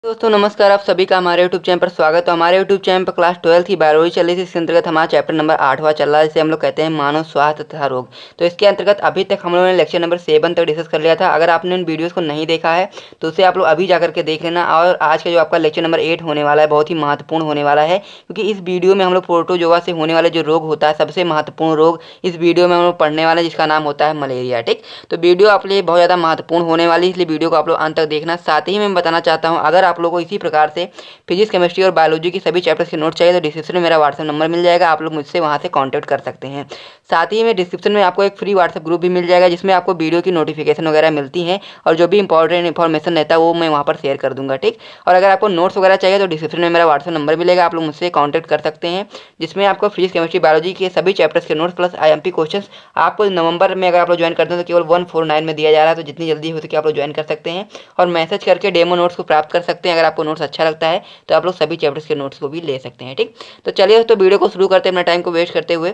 दोस्तों नमस्कार, आप सभी का हमारे यूट्यूब चैनल पर स्वागत है। हमारे यूट्यूब चैनल पर क्लास 12 की बायोलॉजी चल रही थी। इसके अंतर्गत हमारा चैप्टर नंबर 8वां चल रहा है, जिसे हम लोग कहते हैं मानव स्वास्थ्य तथा रोग। तो इसके अंतर्गत अभी तक हम लोगों ने लेक्चर नंबर 7 तक डिस्कस कर लिया था। अगर आपने उन वीडियोस को नहीं देखा है तो उसे आप लोग अभी जाकर के देख लेना। और आज का जो आपका लेक्चर नंबर 8 होने वाला है बहुत ही महत्वपूर्ण होने वाला है, क्योंकि इस वीडियो में हम लोग प्रोटोजोआ से होने वाले जो रोग होता है, सबसे महत्वपूर्ण रोग इस वीडियो में हम लोग पढ़ने वाले हैं, जिसका नाम होता है मलेरिया। ठीक, तो वीडियो आप लिए बहुत ज़्यादा महत्वपूर्ण होने वाली है, इसलिए वीडियो को आप लोग अंत तक देखना। साथ ही मैं बताना चाहता हूँ, अगर आप लोग को इसी प्रकार से फिजिक्स, केमिस्ट्री और बायोलॉजी की सभी चैप्टर्स के नोट चाहिए तो डिस्क्रिप्शन में मेरा व्हाट्सएप नंबर मिल जाएगा, आप लोग मुझसे वहाँ से कांटेक्ट कर सकते हैं। साथ ही में डिस्क्रिप्शन में आपको एक फ्री व्हाट्सएप ग्रुप भी मिल जाएगा, जिसमें आपको वीडियो की नोटिफिकेशन वगैरह मिलती हैं और जो भी इंपॉर्टेंट इन्फॉर्मेशन रहता है वो मैं वहाँ पर शेयर कर दूंगा। ठीक, और अगर आपको नोट्स वगैरह चाहिए तो डिस्क्रिप्शन में मेरा व्हाट्सएप नंबर मिलेगा, आप लोग मुझसे कॉन्टैक्ट कर सकते हैं, जिसमें आपको फिजिक्स, केमिस्ट्री, बायोलॉजी के सभी चैप्टर्स के नोट्स प्लस IMP क्वेश्चन आपको नवंबर में अगर आप लोग ज्वाइन करते हैं तो केवल 149 में दिया जा रहा है। तो जितनी जल्दी हो सके आप लोग ज्वाइन कर सकते हैं और मैसेज करके डेमो नोट्स को प्राप्त कर सकते हैं। अगर आपको नोट्स अच्छा लगता है तो आप लोग सभी चैप्टर्स के नोट्स को भी ले सकते हैं। ठीक, तो चलिए तो वीडियो को शुरू करते हैं अपना टाइम को वेस्ट करते हुए।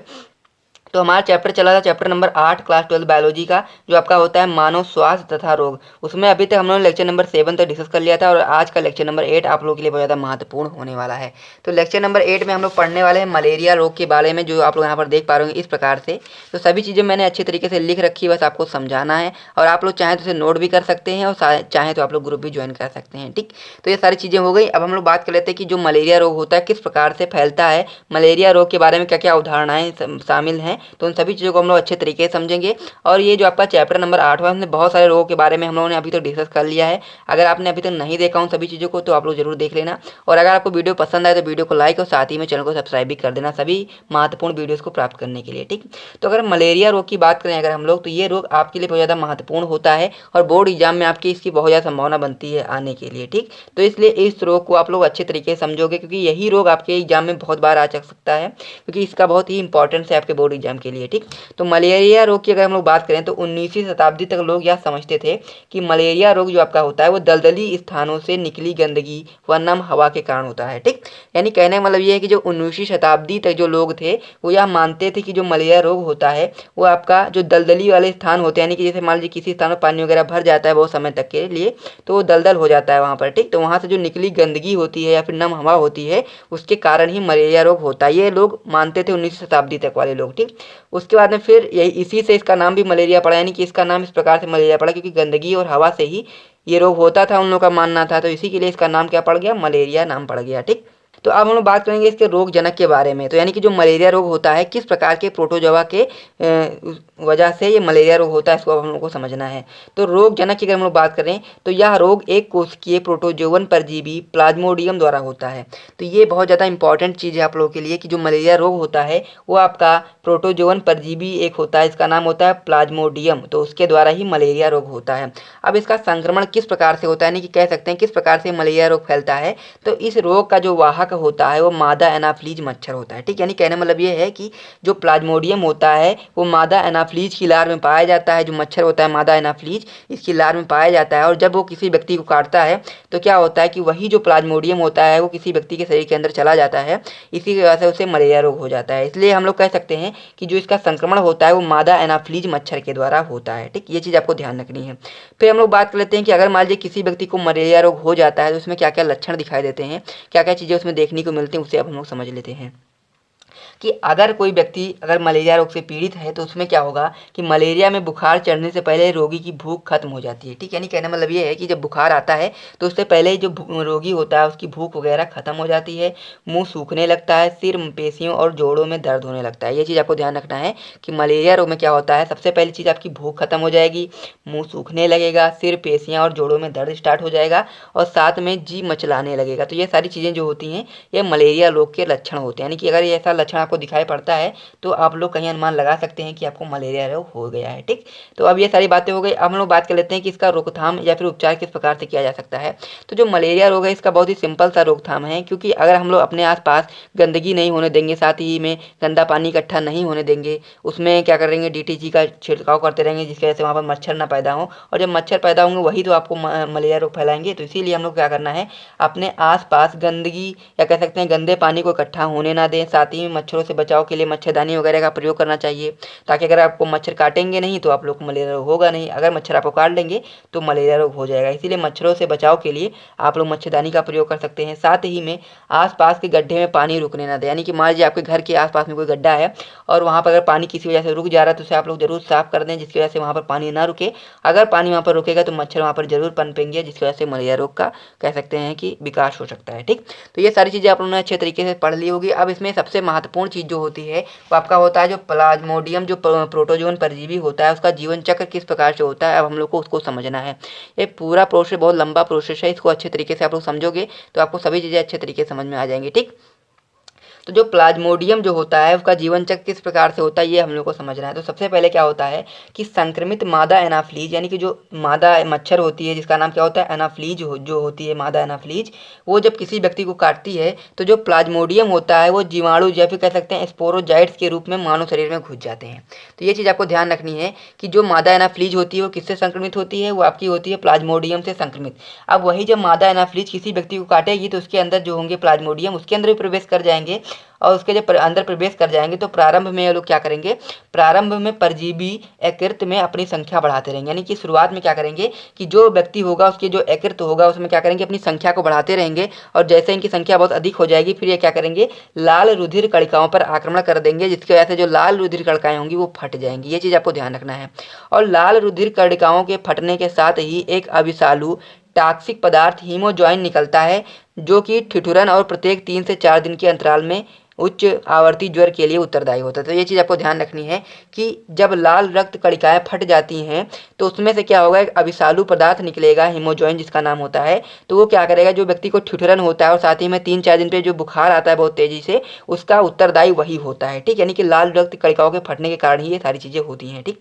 तो हमारा चैप्टर चला था चैप्टर नंबर 8 क्लास 12 बायोलॉजी का, जो आपका होता है मानव स्वास्थ्य तथा रोग। उसमें अभी तक हम लोगों ने लेक्चर नंबर 7 तक डिस्कस कर लिया था और आज का लेक्चर नंबर 8 आप लोगों के लिए बहुत ज़्यादा महत्वपूर्ण होने वाला है। तो लेक्चर नंबर 8 में हम लोग पढ़ने वाले हैं मलेरिया रोग के बारे में, जो आप लोग यहाँ पर देख पा रहे होंगे इस प्रकार से। तो सभी चीज़ें मैंने अच्छे तरीके से लिख रखी है, बस आपको समझाना है। और आप लोग चाहें तो उसे नोट भी कर सकते हैं और चाहें तो आप लोग ग्रुप भी ज्वाइन कर सकते हैं। ठीक, तो ये सारी चीज़ें हो गई। अब हम लोग बात कर लेते हैं कि जो मलेरिया रोग होता है किस प्रकार से फैलता है, मलेरिया रोग के बारे में क्या क्या अवधारणाएं शामिल हैं, तो उन सभी चीज़ों को हम लोग अच्छे तरीके से समझेंगे। और ये जो आपका चैप्टर नंबर 8वां है, बहुत सारे रोगों के बारे में हम लोगों ने अभी तक डिस्कस कर लिया है। अगर आपने अभी तक नहीं देखा उन सभी चीज़ों को तो आप लोग जरूर देख लेना। और अगर आपको वीडियो पसंद आए तो वीडियो को लाइक और साथ ही में चैनल को सब्सक्राइब भी कर देना, सभी महत्वपूर्ण वीडियोज़ को प्राप्त करने के लिए। ठीक, तो अगर मलेरिया रोग की बात करें अगर हम लोग, तो ये रोग आपके लिए बहुत ज़्यादा महत्वपूर्ण होता है और बोर्ड एग्जाम में आपकी इसकी बहुत ज़्यादा संभावना बनती है आने के लिए। ठीक, तो इसलिए इस रोग को आप लोग अच्छे तरीके से समझोगे, क्योंकि यही रोग आपके एग्जाम में बहुत बार आ सकता है, क्योंकि इसका बहुत ही इंपॉर्टेंस है आपके बोर्ड एग्जाम के लिए। ठीक, तो मलेरिया रोग की अगर हम लोग बात करें तो 19वीं शताब्दी तक लोग यह समझते थे कि मलेरिया रोग जो आपका होता है वो दलदली स्थानों से निकली गंदगी व नम हवा के कारण होता है। ठीक, यानी कहने का मतलब ये है कि जो 19वीं शताब्दी तक जो लोग थे वो यह मानते थे कि जो मलेरिया रोग होता है वो आपका जो दलदली वाले स्थान होते हैं, यानी कि जैसे मान लीजिए किसी स्थान पर पानी वगैरह भर जाता है बहुत समय तक के लिए तो वो दलदल हो जाता है वहाँ पर। ठीक, तो वहाँ से जो निकली गंदगी होती है या फिर नम हवा होती है उसके कारण ही मलेरिया रोग होता है, ये लोग मानते थे 19वीं शताब्दी तक वाले लोग। ठीक, उसके बाद में फिर यही इसी से इसका नाम भी मलेरिया पड़ा, यानी कि इसका नाम इस प्रकार से मलेरिया पड़ा क्योंकि गंदगी और हवा से ही ये रोग होता था, उन लोगों का मानना था। तो इसी के लिए इसका नाम क्या पड़ गया, मलेरिया नाम पड़ गया। ठीक, तो अब हम लोग बात करेंगे इसके रोग जनक के बारे में। तो यानी कि जो मलेरिया रोग होता है किस प्रकार के प्रोटोजोआ के वजह से ये मलेरिया रोग होता है, इसको अब हम लोग को समझना है। तो रोग जनक की अगर हम लोग बात करें तो यह रोग एक कोशिकीय प्रोटोजोवन परजीवी प्लाज्मोडियम द्वारा होता है। तो ये बहुत ज़्यादा इंपॉर्टेंट चीज़ है आप लोगों के लिए कि जो मलेरिया रोग होता है वो आपका प्रोटोजोवन परजीवी एक होता है, इसका नाम होता है प्लाज्मोडियम, तो उसके द्वारा ही मलेरिया रोग होता है। अब इसका संक्रमण किस प्रकार से होता है, यानी कि कह सकते हैं किस प्रकार से मलेरिया रोग फैलता है, तो इस रोग का जो वाहक होता है वो मादा एनाफ्लीज मच्छर होता है। ठीक, यानी कहने मतलब ये है कि जो प्लाज्मोडियम होता है वो मादा एनाफ्लीज की लार में पाया जाता है, जो मच्छर होता है मादा एनाफ्लीज इसकी लार में पाया जाता है। और जब वो किसी व्यक्ति को काटता है तो क्या होता है कि वही जो प्लाज्मोडियम होता है वो किसी व्यक्ति के शरीर के अंदर चला जाता है, इसी की वजह से उसे मलेरिया रोग हो जाता है। इसलिए हम लोग कह सकते हैं कि जो इसका संक्रमण होता है वो मादा एनाफ्लीज मच्छर के द्वारा होता है। ठीक, ये चीज़ आपको ध्यान रखनी है। फिर हम लोग बात कर लेते हैं कि अगर मान लीजिए किसी व्यक्ति को मलेरिया रोग हो जाता है तो उसमें क्या क्या लक्षण दिखाई देते हैं, क्या क्या चीज़ें उसमें देखने को मिलती हैं, उसे अब हम लोग समझ लेते हैं। कि अगर कोई व्यक्ति अगर मलेरिया रोग से पीड़ित है तो उसमें क्या होगा कि मलेरिया में बुखार चढ़ने से पहले रोगी की भूख खत्म हो जाती है। ठीक, यानी कहने मतलब ये है कि जब बुखार आता है तो उससे पहले ही जो रोगी होता है उसकी भूख वगैरह खत्म हो जाती है, मुंह सूखने लगता है, सिर, पेशियों और जोड़ों में दर्द होने लगता है। ये चीज़ आपको ध्यान रखना है कि मलेरिया रोग में क्या होता है, सबसे पहली चीज़ आपकी भूख खत्म हो जाएगी, मुँह सूखने लगेगा, सिर, पेशियाँ और जोड़ों में दर्द स्टार्ट हो जाएगा और साथ में जी मचलाने लगेगा। तो ये सारी चीज़ें जो होती हैं ये मलेरिया रोग के लक्षण होते हैं। यानी कि अगर ये ऐसा लक्षण आपको दिखाई पड़ता है तो आप लोग कहीं अनुमान लगा सकते हैं कि आपको मलेरिया रोग हो गया है। ठीक, तो अब ये सारी बातें हो गई। अब हम लोग बात कर लेते हैं कि इसका रोकथाम या फिर उपचार किस प्रकार से किया जा सकता है। तो जो मलेरिया रोग है इसका बहुत ही सिंपल सा रोकथाम है, क्योंकि अगर हम लोग अपने आसपास गंदगी नहीं होने देंगे, साथ ही में गंदा पानी इकट्ठा नहीं होने देंगे, उसमें क्या करेंगे DTG का छिड़काव करते रहेंगे जिसकी वजह से वहाँ पर मच्छर ना पैदा हो, और जब मच्छर पैदा होंगे वही तो आपको मलेरिया रोग फैलाएंगे। तो इसीलिए हम लोग क्या करना है, अपने आसपास गंदगी या कह सकते हैं गंदे पानी को इकट्ठा होने ना दें, साथ ही में मच्छरों से बचाव के लिए मच्छरदानी वगैरह का प्रयोग करना चाहिए, ताकि अगर आपको मच्छर काटेंगे नहीं तो आप लोग को मलेरिया रोग होगा नहीं, अगर मच्छर आपको काट लेंगे तो मलेरिया रोग हो जाएगा। इसीलिए मच्छरों से बचाव के लिए आप लोग मच्छरदानी का प्रयोग कर सकते हैं। साथ ही में आसपास के गड्ढे में पानी रुकने ना दें, यानी कि मान लीजिए आपके घर के आसपास में कोई गड्ढा है और वहाँ पर अगर पानी किसी वजह से रुक जा रहा है तो उसे आप लोग जरूर साफ कर दें, जिसकी वजह से वहाँ पर पानी ना रुके। अगर पानी वहाँ पर रुकेगा तो मच्छर वहाँ पर जरूर पनपेंगे, जिसकी वजह से मलेरिया रोग का कह सकते हैं कि विकास हो सकता है। ठीक, तो ये सारी चीज़ें आप लोगों ने अच्छे तरीके से पढ़ ली होगी। अब इसमें सबसे महत्वपूर्ण चीज़ जो होती है वो आपका होता है जो प्लाज्मोडियम, जो प्रोटोजोन परजीवी होता है, उसका जीवन चक्र किस प्रकार से होता है। अब हम लोग को उसको समझना है। ये पूरा प्रोसेस बहुत लंबा प्रोसेस है, इसको अच्छे तरीके से आप लोग समझोगे तो आपको सभी चीज़ें अच्छे तरीके से समझ में आ जाएंगी। ठीक, तो जो प्लाज्मोडियम जो होता है उसका जीवन चक्र किस प्रकार से होता है ये हम लोग को समझना है। तो सबसे पहले क्या होता है कि संक्रमित मादा एनाफ्लीज, यानी कि जो मादा मच्छर होती है जिसका नाम क्या होता है एनाफ्लीज जो होती है मादा एनाफ्लीज, वो जब किसी व्यक्ति को काटती है तो जो प्लाज्मोडियम होता है वो जीवाणु या फिर कह सकते हैं स्पोरोजाइट्स के रूप में मानव शरीर में घुस जाते हैं। तो ये चीज़ आपको ध्यान रखनी है कि जो मादा एनाफ्लीज होती है वो किससे संक्रमित होती है, वो आपकी होती है प्लाज्मोडियम से संक्रमित। अब वही जब मादा एनाफ्लीज किसी व्यक्ति को काटेगी तो उसके अंदर जो होंगे प्लाज्मोडियम उसके अंदर भी प्रवेश कर जाएंगे, और उसके जब अंदर प्रवेश कर जाएंगे तो प्रारंभ में ये लोग क्या करेंगे, प्रारंभ में परजीवी यकृत में अपनी संख्या बढ़ाते रहेंगे। यानी कि शुरुआत में क्या करेंगे कि जो व्यक्ति होगा उसके जो यकृत होगा उसमें क्या करेंगे अपनी संख्या को बढ़ाते रहेंगे, और जैसे इनकी संख्या बहुत अधिक हो जाएगी फिर ये क्या करेंगे लाल रुधिर कणिकाओं पर आक्रमण कर देंगे, जिसकी वजह से जो लाल रुधिर कणिकाएं होंगी वो फट जाएंगी। ये चीज़ आपको ध्यान रखना है। और लाल रुधिर कणिकाओं के फटने के साथ ही एक अविषालु टॉक्सिक पदार्थ हीमोजॉइन निकलता है, जो कि ठिठुरन और प्रत्येक 3 से 4 दिन के अंतराल में उच्च आवर्ती ज्वर के लिए उत्तरदायी होता है। तो ये चीज़ आपको ध्यान रखनी है कि जब लाल रक्त कणिकाएं फट जाती हैं तो उसमें से क्या होगा, एक अविषालु पदार्थ निकलेगा हीमोजॉइन जिसका नाम होता है। तो वो क्या करेगा, जो व्यक्ति को ठिठुरन होता है और साथ ही में 3-4 दिन पे जो बुखार आता है बहुत तेजी से, उसका उत्तरदायी वही होता है। ठीक, यानी कि लाल रक्त कणिकाओं के फटने के कारण ही ये सारी चीज़ें होती हैं। ठीक,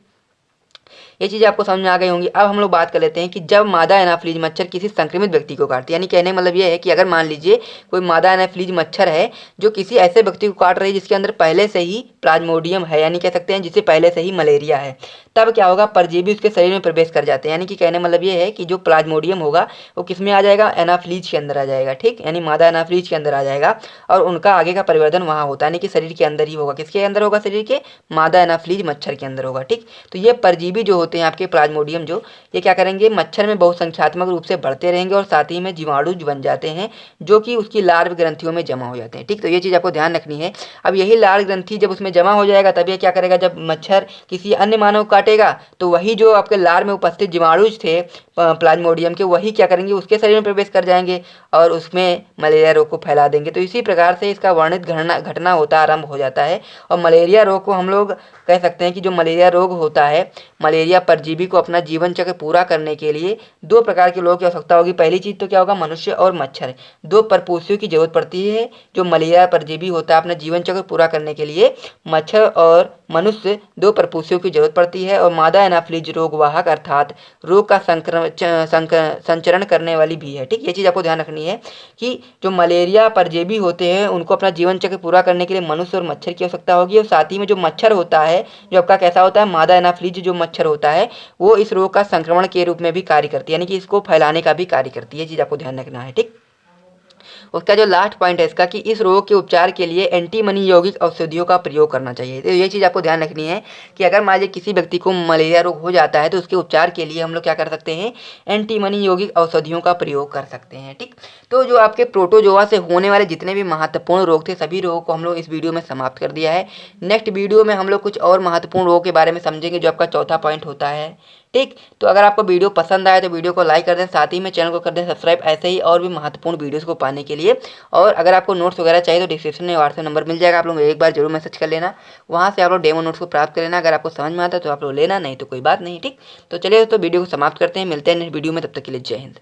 ये चीज़ें आपको समझ में आ गई होंगी। अब हम लोग बात कर लेते हैं कि जब मादा एनाफ्लीज मच्छर किसी संक्रमित व्यक्ति को काटती है, यानी कहने मतलब ये है कि अगर मान लीजिए कोई मादा एनाफ्लीज मच्छर है जो किसी ऐसे व्यक्ति को काट रही है जिसके अंदर पहले से ही प्लाज्मोडियम है, यानी कह सकते हैं जिसे पहले से ही मलेरिया है, तब क्या होगा परजीवी उसके शरीर में प्रवेश कर जाते हैं। यानी कि कहने मतलब ये है कि जो प्लाज्मोडियम होगा वो किस में आ जाएगा, एनाफ्लीज के अंदर आ जाएगा। ठीक, यानी मादा एनाफ्लीज के अंदर आ जाएगा और उनका आगे का परिवर्तन वहाँ होता है, यानी कि शरीर के अंदर ही होगा। किसके अंदर होगा, शरीर के मादा एनाफ्लीज मच्छर के अंदर होगा। ठीक, तो ये परजीवी जो होते हैं आपके प्लाज्मोडियम जो, ये क्या करेंगे मच्छर में बहुसंख्यात्मक रूप से बढ़ते रहेंगे और साथ ही में जीवाणु बन जाते हैं जो कि उसकी लार्व ग्रंथियों में जमा हो जाते हैं। ठीक, तो ये चीज़ आपको ध्यान रखनी है। अब यही लार्व ग्रंथि जब उसमें जमा हो जाएगा तब ये क्या करेगा, जब मच्छर किसी अन्य मानव को काटेगा तो वही जो आपके लार में उपस्थित जीवाणु थे प्लाज्मोडियम के, वही क्या करेंगे उसके शरीर में प्रवेश कर जाएंगे और उसमें मलेरिया रोग को फैला देंगे। तो इसी प्रकार से इसका वर्णित घटना होता आरंभ हो जाता है। और मलेरिया रोग को हम लोग कह सकते हैं कि जो मलेरिया रोग होता है, मलेरिया परजीवी को अपना जीवन चक्र पूरा करने के लिए 2 प्रकार के लोगों की आवश्यकता होगी। पहली चीज़ तो क्या होगा, मनुष्य और मच्छर, 2 परपोषियों की जरूरत पड़ती है। जो मलेरिया परजीवी होता है अपना जीवन चक्र पूरा करने के लिए मच्छर और मनुष्य 2 परपोषियों की जरूरत पड़ती है। और मादा एनाफ्लीज रोग वाहक अर्थात रोग का संचरण करने वाली भी है। ठीक, ये चीज़ आपको ध्यान रखनी है कि जो मलेरिया परजीवी होते हैं उनको अपना जीवन चक्र पूरा करने के लिए मनुष्य और मच्छर की आवश्यकता होगी। और साथ ही में जो मच्छर होता है जो आपका कैसा होता है, मादा एनाफ्लीज जो मच्छर होता है वो इस रोग का संक्रमण के रूप में भी कार्य करती है, यानी कि इसको फैलाने का भी कार्य करती है। ये चीज़ आपको ध्यान रखना है। ठीक, उसका जो लास्ट पॉइंट है इसका कि इस रोग के उपचार के लिए एंटीमनी यौगिक औषधियों का प्रयोग करना चाहिए। तो ये चीज़ आपको ध्यान रखनी है कि अगर मान लीजिए किसी व्यक्ति को मलेरिया रोग हो जाता है तो उसके उपचार के लिए हम लोग क्या कर सकते हैं, एंटीमनी यौगिक औषधियों का प्रयोग कर सकते हैं। ठीक, तो जो आपके प्रोटोजोआ से होने वाले जितने भी महत्वपूर्ण रोग थे सभी रोगों को हम लोग इस वीडियो में समाप्त कर दिया है। नेक्स्ट वीडियो में हम लोग कुछ और महत्वपूर्ण रोगों के बारे में समझेंगे जो आपका चौथा पॉइंट होता है। ठीक, तो अगर आपको वीडियो पसंद आए तो वीडियो को लाइक कर दें, साथ ही में चैनल को कर दें सब्सक्राइब ऐसे ही और भी महत्वपूर्ण वीडियोस को पाने के लिए। और अगर आपको नोट्स वगैरह चाहिए तो डिस्क्रिप्शन में व्हाट्सएप नंबर मिल जाएगा, आप लोग एक बार जरूर मैसेज कर लेना, वहाँ से आप लोग डेमो नोट्स को प्राप्त कर लेना। अगर आपको समझ में आता है तो आप लोग लेना, नहीं तो कोई बात नहीं। ठीक, तो चलिए तो वीडियो को समाप्त करते हैं, मिलते हैं नेक्स्ट वीडियो में, तब तक के लिए जय हिंद।